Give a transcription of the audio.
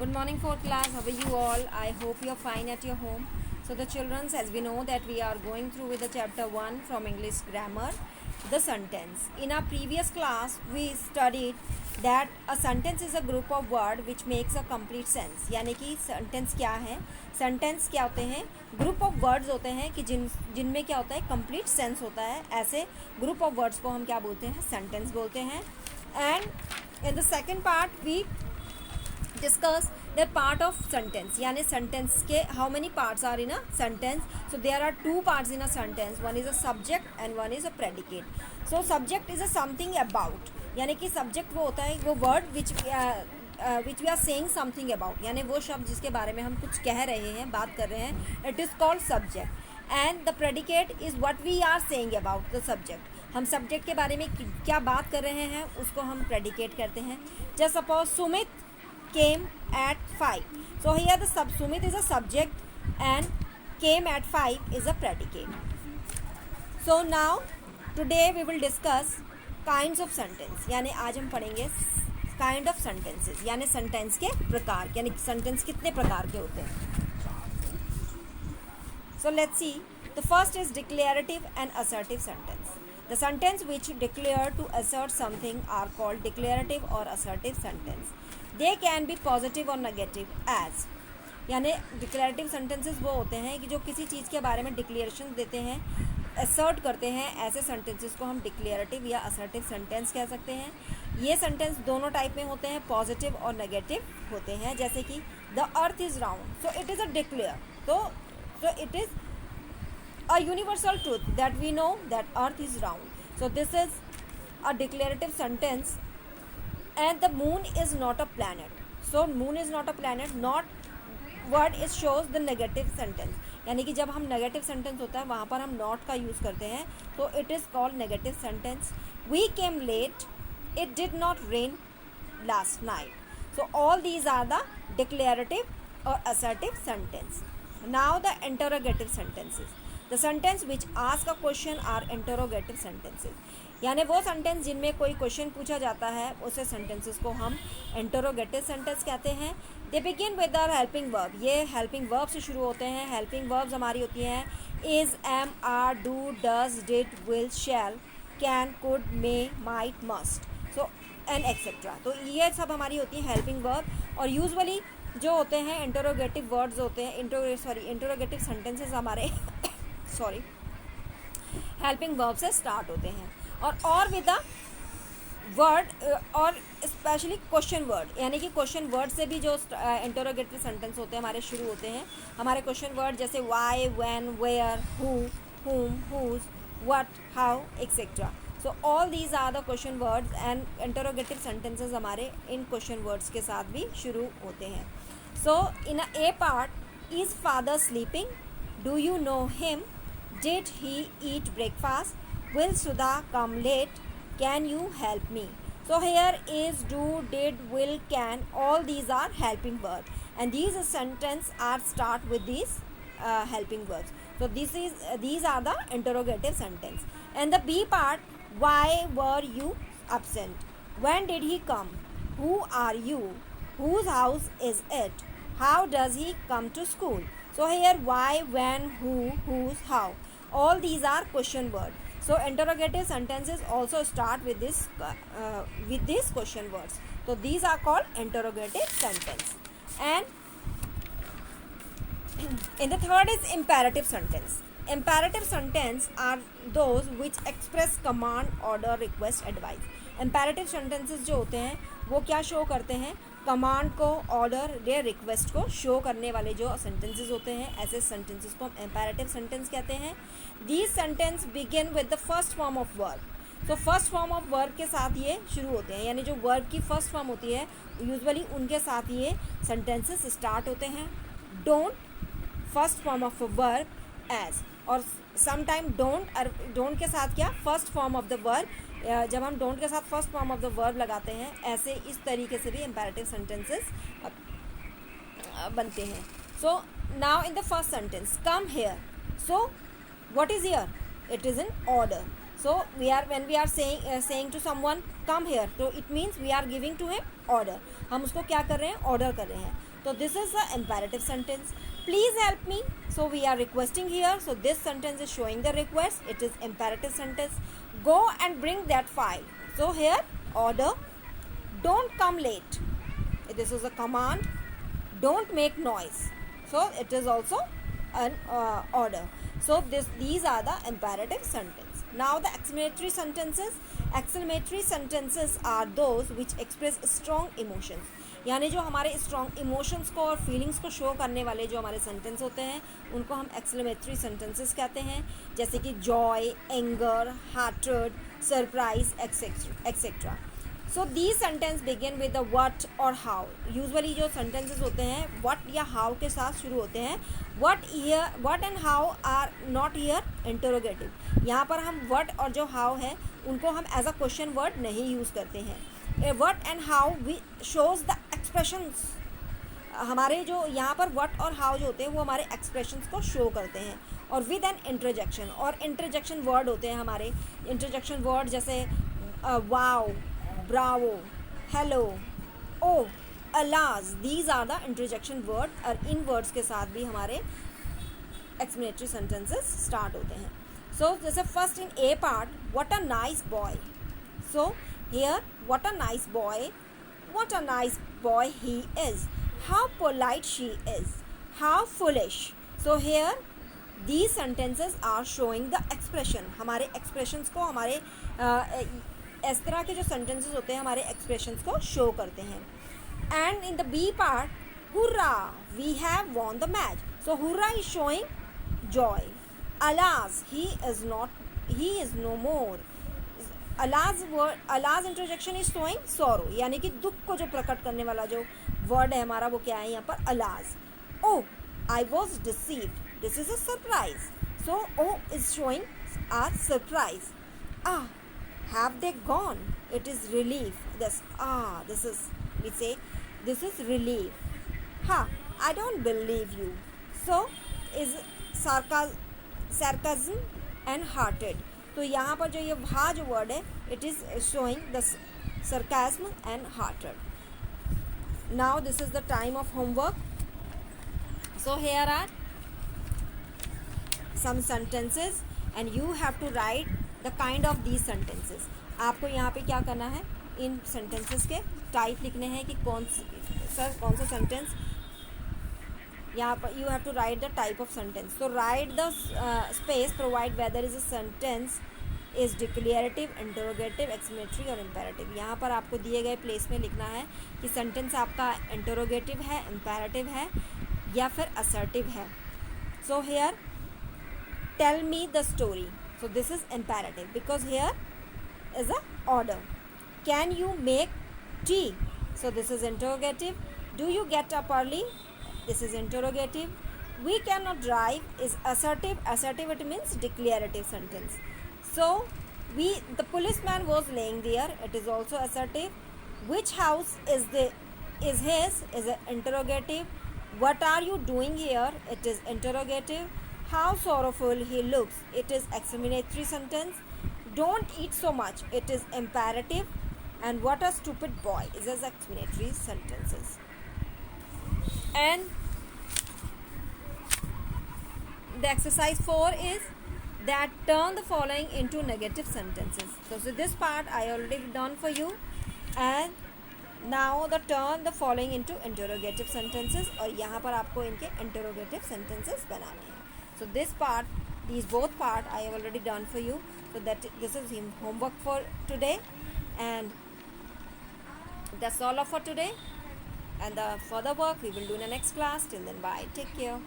Good morning, fourth class. How are you all? I hope you are fine at your home. So the children, as we know that we are going through with the chapter 1 from English grammar, the sentence. In our previous class, we studied that a sentence is a group of word which makes a complete sense. यानी कि sentence क्या है? Sentence क्या होते हैं? Group of words होते हैं कि जिनमें क्या होता है? Complete sense होता है. ऐसे group of words को हम क्या बोलते हैं? Sentence बोलते हैं. And in the second part, we discuss the part of sentence यानी sentence के how many parts are in a sentence. So there are two parts in a sentence. One is a subject and one is a predicate. So subject is a something about यानी कि subject वो होता है वो word which we are saying something about यानी वो शब्द जिसके बारे में हम कुछ कह रहे हैं बात कर रहे हैं. It is called subject and the predicate is what we are saying about the subject. हम सब्जेक्ट के बारे में क्या बात कर रहे हैं उसको हम प्रेडिकेट करते हैं. Just suppose Sumit came at 5. So here the Sumit is a subject and came at 5 is a predicate. So now today we will discuss kinds of sentence. यानी आज हम पढ़ेंगे kind of sentences यानी sentence के प्रकार यानी sentence कितने प्रकार के होते हैं. So let's see. The first is declarative and assertive sentence. The sentence which declare to assert something are called declarative or assertive sentence. They can be positive or negative as यानी declarative sentences वो होते हैं कि जो किसी चीज़ के बारे में डिक्लेरेशन देते हैं असर्ट करते हैं. ऐसे सेंटेंसेस को हम डिक्लेरेटिव या असर्टिव सेंटेंस कह सकते हैं. ये सेंटेंस दोनों टाइप में होते हैं पॉजिटिव और नेगेटिव होते हैं. जैसे कि the earth is round so it is a declare. so it is a universal truth that we know that earth is round. So this is a declarative sentence. And the moon is not a planet. So moon is not a planet. Not word is shows the negative sentence. यानी कि जब हम negative sentence होता है वहाँ पर हम not का use करते हैं तो it is called negative sentence. We came late. It did not rain last night. So all these are the declarative or assertive sentence. Now the interrogative sentences. The sentence which ask a question are interrogative sentences. यानी वो sentence जिनमें कोई question पूछा जाता है उसे sentences को हम इंटरोगेटिव सेंटेंस कहते हैं. They begin with are helping verb. ये हेल्पिंग वर्ब से शुरू होते हैं. हेल्पिंग वर्ब्स हमारी होती हैं is, am, are, do, does, did, will, shall, can, could, may, might, must, so and etcetera. तो ये सब हमारी होती हैं हेल्पिंग वर्ब. और यूजुअली जो होते हैं इंटरोगेटिव वर्ड्स होते हैं इंटरोगेटिव सेंटेंसेस हमारे हेल्पिंग वर्ब से स्टार्ट होते हैं. और विद द वर्ड और स्पेशली क्वेश्चन वर्ड यानी कि क्वेश्चन वर्ड से भी जो इंटरोगेटिव सेंटेंस होते हैं हमारे शुरू होते हैं. हमारे क्वेश्चन वर्ड जैसे why, when, where, who, whom, whose, what, how, etc. So all these are the question words and interrogative sentences हमारे इन question words के साथ भी शुरू होते हैं. So in a part, is father sleeping? Do you know him? Did he eat breakfast? Will Sudha come late? Can you help me? So here is, do, did, will, can, all these are helping verbs and these sentences are start with these helping verbs. So these are the interrogative sentence. And the B part, why were you absent? When did he come? Who are you? Whose house is it? How does he come to school? So here why, when, who, whose, how, all these are question words. So interrogative sentences also start with these question words. So these are called interrogative sentence. And in the third is imperative sentence. Imperative sentence are those which express command, order, request, advice. Imperative sentences जो होते हैं वो क्या show करते हैं? Command को, order या request को शो करने वाले जो सेंटेंसेस होते हैं ऐसे सेंटेंसेस को हम इम्पेरेटिव सेंटेंस कहते हैं. These sentence begin with the first form of verb. तो फर्स्ट फॉर्म ऑफ वर्ब के साथ ये शुरू होते हैं यानी जो वर्ब की फर्स्ट फॉर्म होती है यूजुअली उनके साथ ये सेंटेंसेस स्टार्ट होते हैं. Don't first form of verb as और समटाइम डोंट के साथ क्या first form of the verb. जब हम डोंट के साथ first form of the verb लगाते हैं ऐसे इस तरीके से भी इम्पेरेटिव सेंटेंसेस बनते हैं. So now in the first sentence come here. So what is here? It is in order. So when we are saying to someone come here, so it means we are giving to him order. हम उसको क्या कर रहे हैं, order कर रहे हैं. So this is the imperative sentence. Please help me. So we are requesting here. So this sentence is showing the request. It is imperative sentence. Go and bring that file. So here order. Don't come late. This is a command. Don't make noise. So it is also an order. So these are the imperative sentence. Now the exclamatory sentences. Exclamatory sentences are those which express strong emotions. यानी जो हमारे strong emotions को और feelings को show करने वाले जो हमारे सेंटेंस होते हैं उनको हम एक्सक्लेमेटरी सेंटेंसेस कहते हैं. जैसे कि Joy, anger, hearted, surprise etcetera. So these sentence begin with the what और हाउ. यूजुअली जो सेंटेंसेस होते हैं व्हाट या हाउ के साथ शुरू होते हैं. What and how are not here interrogative. यहाँ पर हम व्हाट और जो हाउ है उनको हम एज अ क्वेश्चन वर्ड नहीं यूज़ करते हैं. What and how V shows the expressions. हमारे जो यहाँ पर व्हाट और हाउ जो होते हैं वो हमारे एक्सप्रेशंस को शो करते हैं. और विद एन इंटरजेक्शन. और इंटरजेक्शन वर्ड होते हैं हमारे. इंटरजेक्शन वर्ड जैसे wow, bravo, hello, oh, alas. These are the interjection word. और इन वर्ड्स के साथ भी हमारे एक्सप्लेनेटरी सेंटेंसेस स्टार्ट होते हैं. सो जैसे first in A part, what a nice boy. So here, what a nice boy. What a nice boy he is. How polite she is. How foolish. So here these sentences are showing the expression. हमारे expressions को हमारे इस तरह के जो sentences होते हैं हमारे expressions को show करते हैं. And in the B part, hurrah, we have won the match. So hurrah is showing joy. Alas, he is no more. Alas interjection is showing sorrow. यानी कि दुख को जो प्रकट करने वाला जो वर्ड है हमारा वो क्या है यहाँ पर, alas. Oh, I was deceived. This is a surprise. So oh is showing are surprise. Have they gone. It is relief. This is we say this is relief. Hah, I don't believe you. So is sarcasm and hearted. तो यहाँ पर जो ये hah जो word है it is showing the sarcasm and hearted. Now this is the time of homework. So here are some sentences and you have to write the kind of these sentences. आपको यहाँ पे क्या करना है, इन sentences के type लिखने हैं कि कौन सा सेंटेंस. यहाँ पर you have to write the type of sentence. So write the space, provide whether is a sentence is declarative, interrogative, exclamatory और imperative. यहाँ पर आपको दिए गए प्लेस में लिखना है कि सेंटेंस आपका इंटरोगेटिव है, इम्पेरेटिव है या फिर असर्टिव है. So here tell me the story. So this is imperative because here is a order. Can you make tea. So this is interrogative. Do you get up early. This is interrogative. We cannot drive is assertive. Assertive it means declarative sentence. So the policeman was laying there. It is also assertive. Which house is his is an interrogative. What are you doing here? It is interrogative. How sorrowful he looks. It is exclamatory sentence. Don't eat so much. It is imperative. And what a stupid boy is as exclamatory sentences. And the exercise 4 is that turn the following into negative sentences. So this part I already done for you. And now turn the following into interrogative sentences. और यहाँ पर आपको इनके interrogative sentences बनाने हैं. So this part, these both part I have already done for you. So that this is homework for today. And that's all for today. And the further work we will do in the next class. Till then, bye. Take care.